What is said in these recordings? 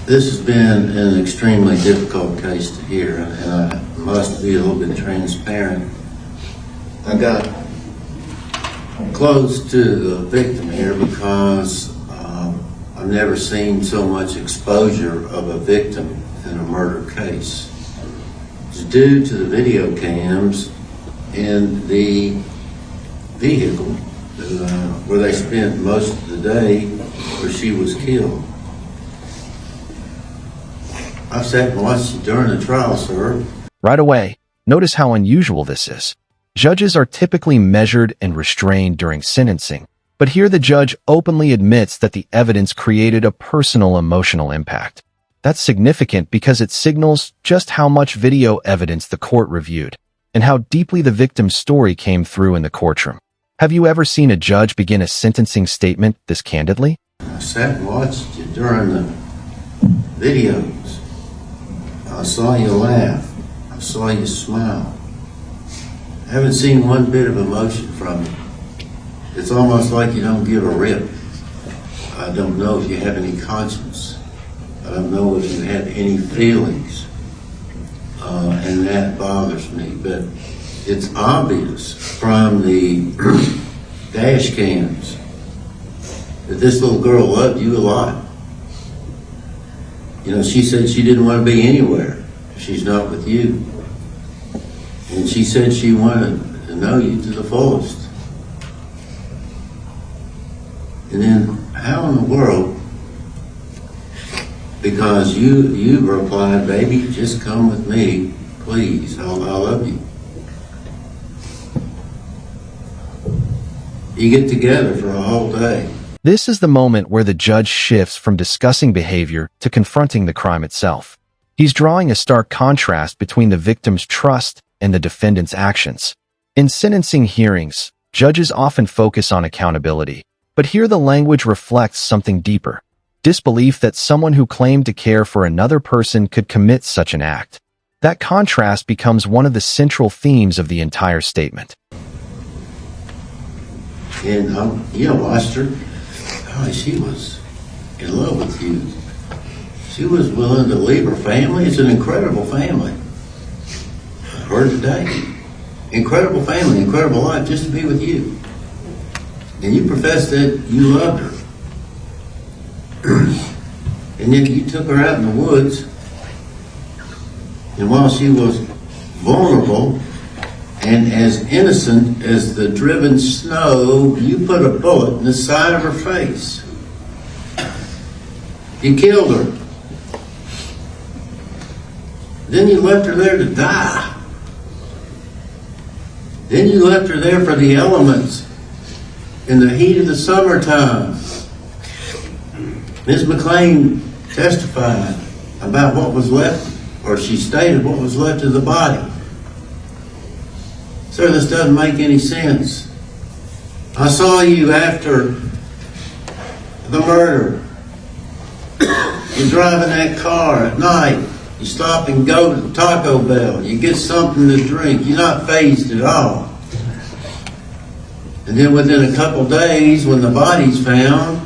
This has been an extremely difficult case to hear, and I must be a little bit transparent. I got close to the victim here because I've never seen so much exposure of a victim in a murder case. It's due to the video cams in the vehicle where they spent most of the day where she was killed. I've sat and watched it during the trial, sir. Right away, notice how unusual this is. Judges are typically measured and restrained during sentencing, but here the judge openly admits that the evidence created a personal emotional impact. That's significant because it signals just how much video evidence the court reviewed and how deeply the victim's story came through in the courtroom. Have you ever seen a judge begin a sentencing statement this candidly? I sat and watched you during the videos. I saw you laugh. I saw you smile. I haven't seen one bit of emotion from you. It's almost like you don't give a rip. I don't know if you have any conscience. I don't know if you have any feelings. And that bothers me. But it's obvious from the dash cams that this little girl loved you a lot. You know, she said she didn't want to be anywhere if she's not with you. And she said she wanted to know you to the fullest. And then how in the world, because you replied, baby, just come with me, please, I love you. You get together for a whole day. This is the moment where the judge shifts from discussing behavior to confronting the crime itself. He's drawing a stark contrast between the victim's trust and the defendant's actions. In sentencing hearings, judges often focus on accountability, but here the language reflects something deeper: disbelief that someone who claimed to care for another person could commit such an act. That contrast becomes one of the central themes of the entire statement. And you watched her. Oh, she was in love with you. She was willing to leave her family. It's an incredible family. I heard today. Incredible family, incredible life, just to be with you. And you professed that you loved her. And then you took her out in the woods. And while she was vulnerable and as innocent as the driven snow, you put a bullet in the side of her face. You killed her. Then you left her there to die. Then you left her there for the elements in the heat of the summertime. Ms. McLean testified about what was left, or she stated what was left of the body. Sir, this doesn't make any sense. I saw you after the murder. You're driving that car at night. You stop and go to Taco Bell. You get something to drink. You're not fazed at all. And then within a couple days, when the body's found,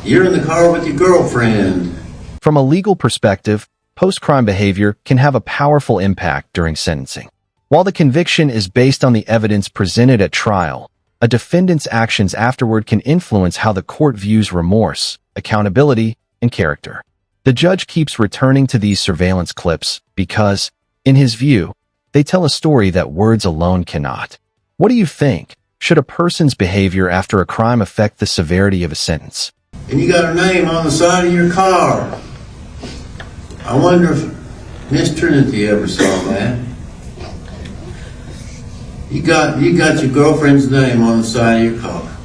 you're in the car with your girlfriend. From a legal perspective, post-crime behavior can have a powerful impact during sentencing. While the conviction is based on the evidence presented at trial, a defendant's actions afterward can influence how the court views remorse, accountability, and character. The judge keeps returning to these surveillance clips because, in his view, they tell a story that words alone cannot. What do you think? Should a person's behavior after a crime affect the severity of a sentence? And you got her name on the side of your car. I wonder if Miss Trinity ever saw that. You got your girlfriend's name on the side of your car.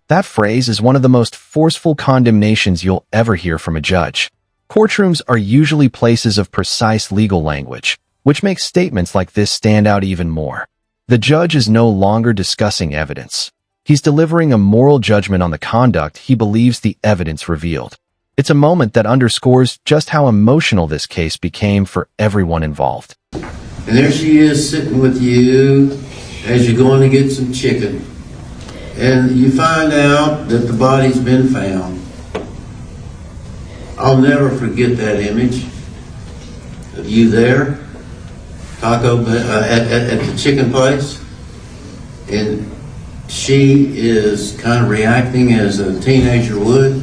That phrase is one of the most forceful condemnations you'll ever hear from a judge. Courtrooms are usually places of precise legal language, which makes statements like this stand out even more. The judge is no longer discussing evidence. He's delivering a moral judgment on the conduct he believes the evidence revealed. It's a moment that underscores just how emotional this case became for everyone involved. And there she is sitting with you as you're going to get some chicken. And you find out that the body's been found. I'll never forget that image of you there, at the chicken place, and she is kind of reacting as a teenager would.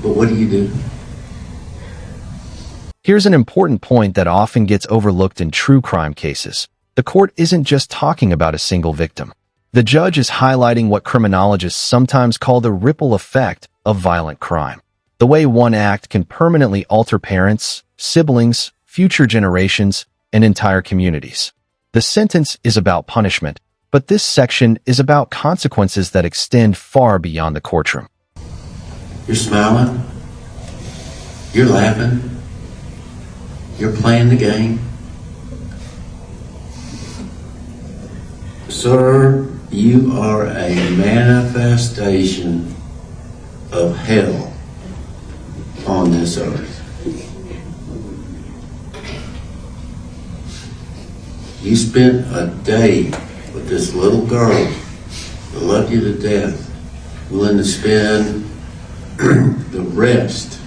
But what do? Here's an important point that often gets overlooked in true crime cases. The court isn't just talking about a single victim. The judge is highlighting what criminologists sometimes call the ripple effect of violent crime. The way one act can permanently alter parents, siblings, future generations, and entire communities. The sentence is about punishment, but this section is about consequences that extend far beyond the courtroom. You're smiling. You're laughing. You're playing the game. Sir, you are a manifestation of hell on this earth. You spent a day with this little girl that loved you to death, willing to spend the rest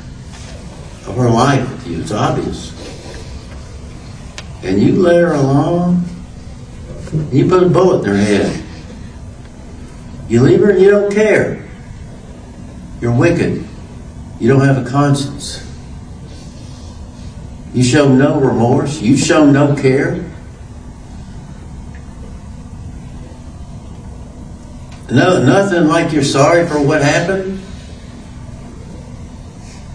of her life with you. It's obvious. And you let her alone. You put a bullet in her head. You leave her and you don't care. You're wicked. You don't have a conscience. You show no remorse. You show no care. No, nothing like you're sorry for what happened.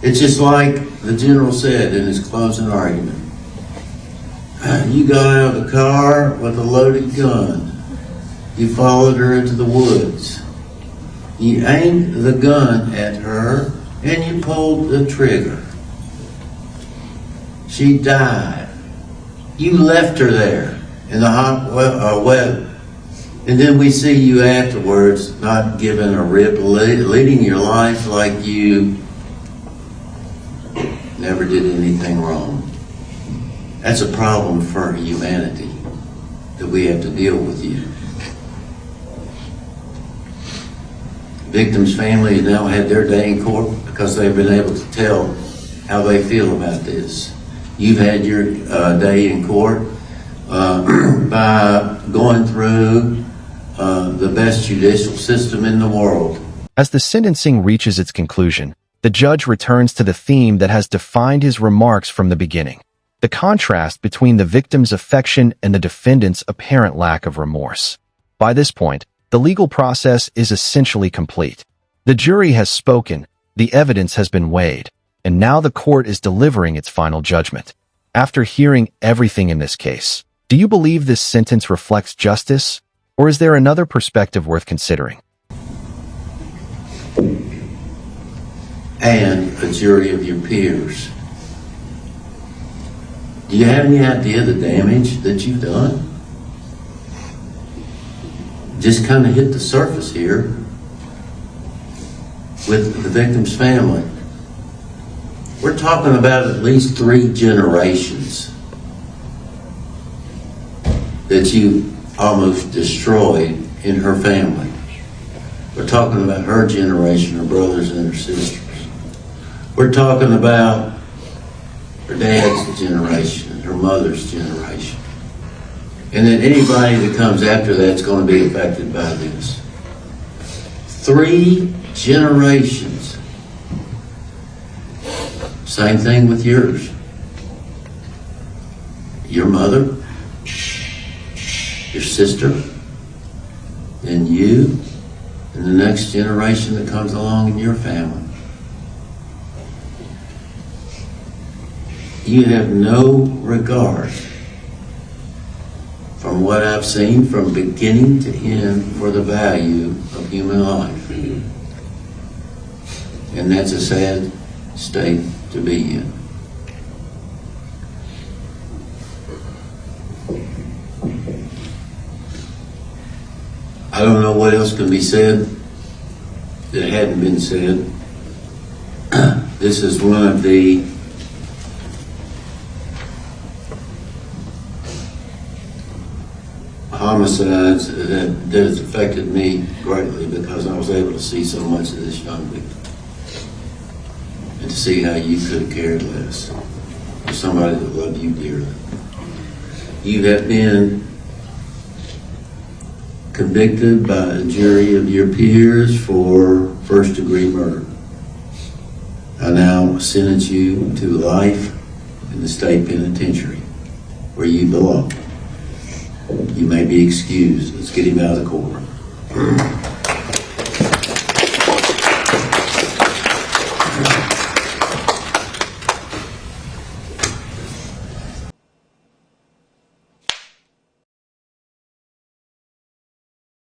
It's just like the general said in his closing argument. You got out of the car with a loaded gun. You followed her into the woods. You aimed the gun at her and you pulled the trigger. She died. You left her there in the hot weather. And then we see you afterwards not giving a rip, leading your life like you never did anything wrong. That's a problem for humanity that we have to deal with you. Victims' families now had their day in court because they've been able to tell how they feel about this. You've had your day in court by going through the best judicial system in the world. As the sentencing reaches its conclusion, the judge returns to the theme that has defined his remarks from the beginning: the contrast between the victim's affection and the defendant's apparent lack of remorse. By this point, the legal process is essentially complete. The jury has spoken, the evidence has been weighed, and now the court is delivering its final judgment. After hearing everything in this case, do you believe this sentence reflects justice, or is there another perspective worth considering? And a jury of your peers. Do you have any idea the damage that you've done? Just kind of hit the surface here with the victim's family. We're talking about at least 3 generations that you almost destroyed in her family. We're talking about her generation, her brothers and her sisters. We're talking about her dad's generation, her mother's generation. And then anybody that comes after that's going to be affected by this. 3 generations. Same thing with yours. Your mother, your sister, and you, and the next generation that comes along in your family. You have no regard, from what I've seen, from beginning to end, for the value of human life. And that's a sad state to be in. I don't know what else can be said that hadn't been said. This is one of the homicides that has affected me greatly because I was able to see so much of this young victim. and to see how you could have cared less for somebody that loved you dearly. You have been convicted by a jury of your peers for first-degree murder. I now sentence you to life in the state penitentiary, where you belong. You may be excused. Let's get him out of the courtroom.